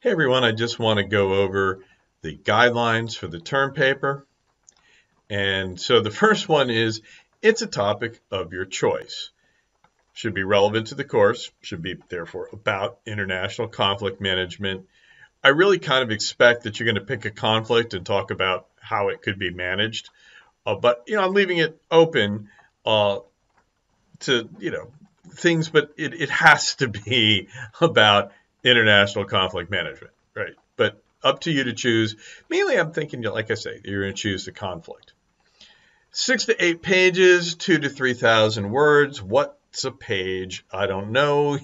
Hey everyone, I just want to go over the guidelines for the term paper. And so the first one is it's a topic of your choice. Should be relevant to the course, should be therefore about international conflict management. I really kind of expect that you're going to pick a conflict and talk about how it could be managed. But I'm leaving it open uh, to things, but it has to be about international conflict management, right? But up to you to choose. Mainly, I'm thinking, like I say, you're going to choose the conflict. 6 to 8 pages, 2 to 3,000 words. What's a page? I don't know,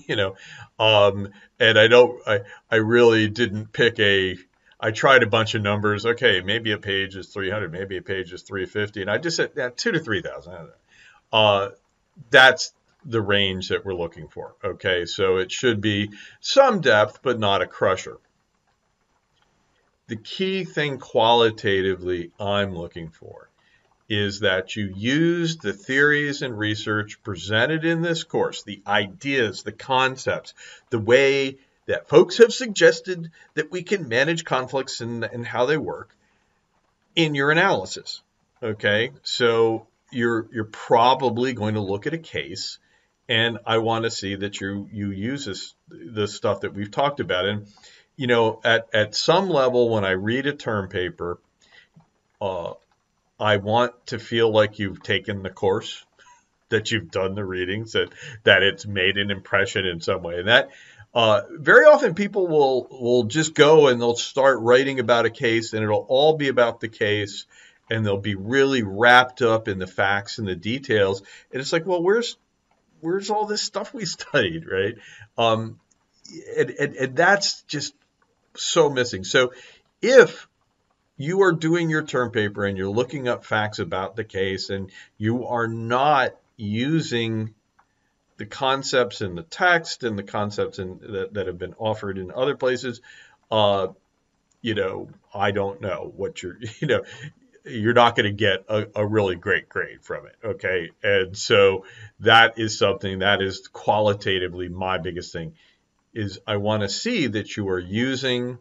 and I really didn't pick a. I tried a bunch of numbers. Okay, maybe a page is 300, maybe a page is 350, and I just said 2 to 3,000. That's the range that we're looking for. Okay, so it should be some depth, but not a crusher. The key thing qualitatively I'm looking for is that you use the theories and research presented in this course, the ideas, the concepts, the way that folks have suggested that we can manage conflicts and how they work in your analysis. Okay, so you're probably going to look at a case, and I want to see that you use this stuff that we've talked about. And at some level, when I read a term paper, I want to feel like you've taken the course, that you've done the readings, that it's made an impression in some way. And that very often people will just go and they'll start writing about a case, and it'll all be about the case, and they'll be really wrapped up in the facts and the details. And it's like, well, where's all this stuff we studied, right? And that's just so missing. So if you are doing your term paper and you're looking up facts about the case and you are not using the concepts in the text and the concepts that have been offered in other places, I don't know what you're not going to get a really great grade from it. Okay. And so that is something that is qualitatively my biggest thing is I want to see that you are using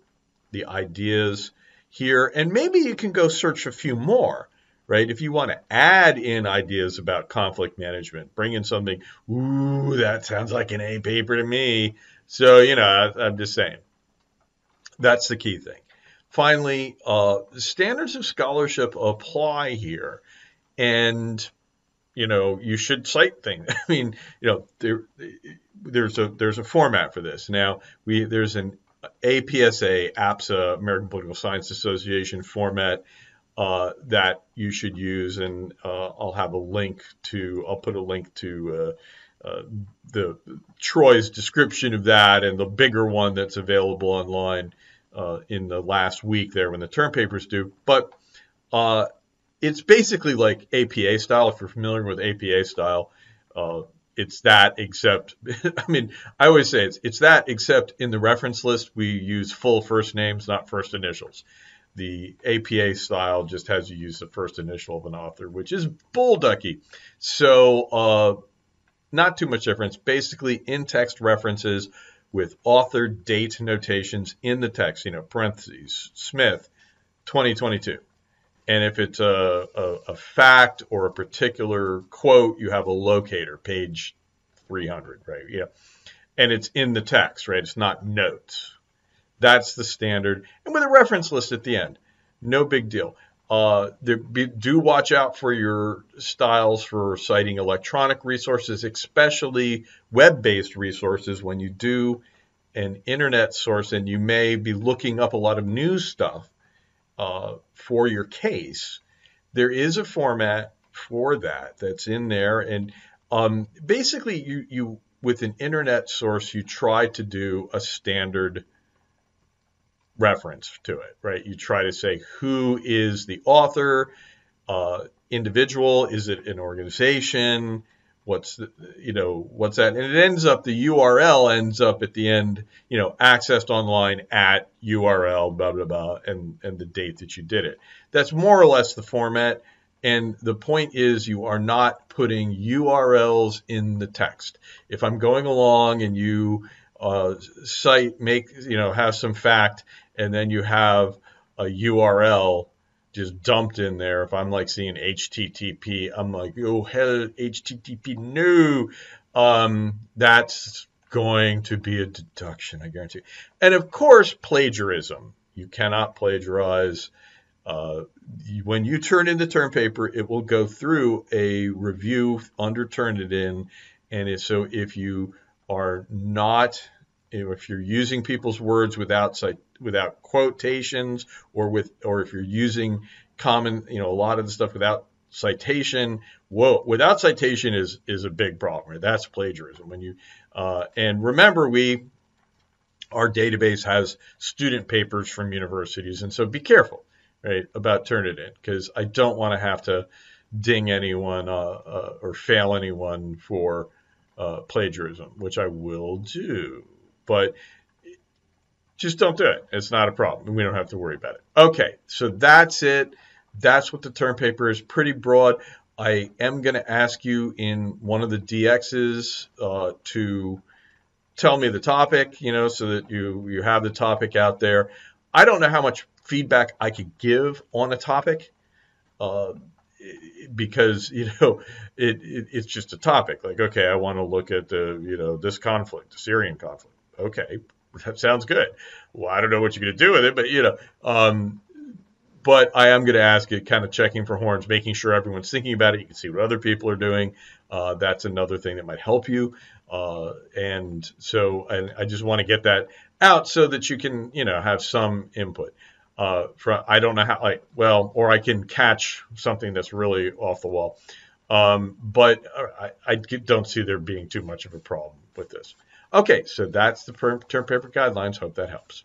the ideas here, and maybe you can go search a few more, right? If you want to add in ideas about conflict management, bring in something, ooh, that sounds like an A paper to me. So, I'm just saying, that's the key thing. Finally, standards of scholarship apply here, and you should cite things. I mean, there's a format for this. Now, there's an APSA, APSA, American Political Science Association format that you should use, and I'll put a link to the Troy's description of that and the bigger one that's available online in the last week there when the term papers due. But it's basically like APA style. If you're familiar with APA style, it's that except, I mean, I always say it's that except in the reference list, we use full first names, not first initials. The APA style just has you use the first initial of an author, which is bull ducky. So not too much difference. Basically, in-text references with author date notations in the text, parentheses, Smith, 2022. And if it's a fact or a particular quote, you have a locator, page 300, right? Yeah. And it's in the text, right? It's not notes. That's the standard. And with a reference list at the end. No big deal. Do watch out for your styles for citing electronic resources, especially web-based resources when you do an internet source and you may be looking up a lot of news stuff. For your case, there is a format for that's in there, and basically you with an internet source you try to do a standard reference to it, right? You try to say who is the author, individual, is it an organization, what's that, and it ends up, the URL ends up at the end, accessed online at URL, blah, blah, blah, and the date that you did it. That's more or less the format. And the point is you are not putting URLs in the text. If I'm going along and you cite, have some fact, and then you have a URL just dumped in there. If I'm like seeing HTTP, I'm like, oh hell, HTTP, no. That's going to be a deduction, I guarantee. And of course, plagiarism. You cannot plagiarize. Uh, when you turn in the term paper, it will go through a review under Turnitin, and so if you are not, if you're using people's words without quotations, or if you're using common, a lot of the stuff without citation, without citation is a big problem. Right? That's plagiarism. And remember, our database has student papers from universities, and so be careful, right, about Turnitin, because I don't want to have to ding anyone or fail anyone for plagiarism, which I will do, but just don't do it. It's not a problem. We don't have to worry about it. Okay, so that's it. That's what the term paper is. Pretty broad. I am going to ask you in one of the DXs to tell me the topic, so that you have the topic out there. I don't know how much feedback I could give on a topic, because it's just a topic. Like, okay, I want to look at this conflict, the Syrian conflict. Okay, that sounds good. Well, I don't know what you're going to do with it, but I am going to ask it, kind of checking for horns, making sure everyone's thinking about it. You can see what other people are doing. That's another thing that might help you. And so I just want to get that out so that you can, have some input. I don't know how, or I can catch something that's really off the wall. But I don't see there being too much of a problem with this. Okay, so that's the term paper guidelines. Hope that helps.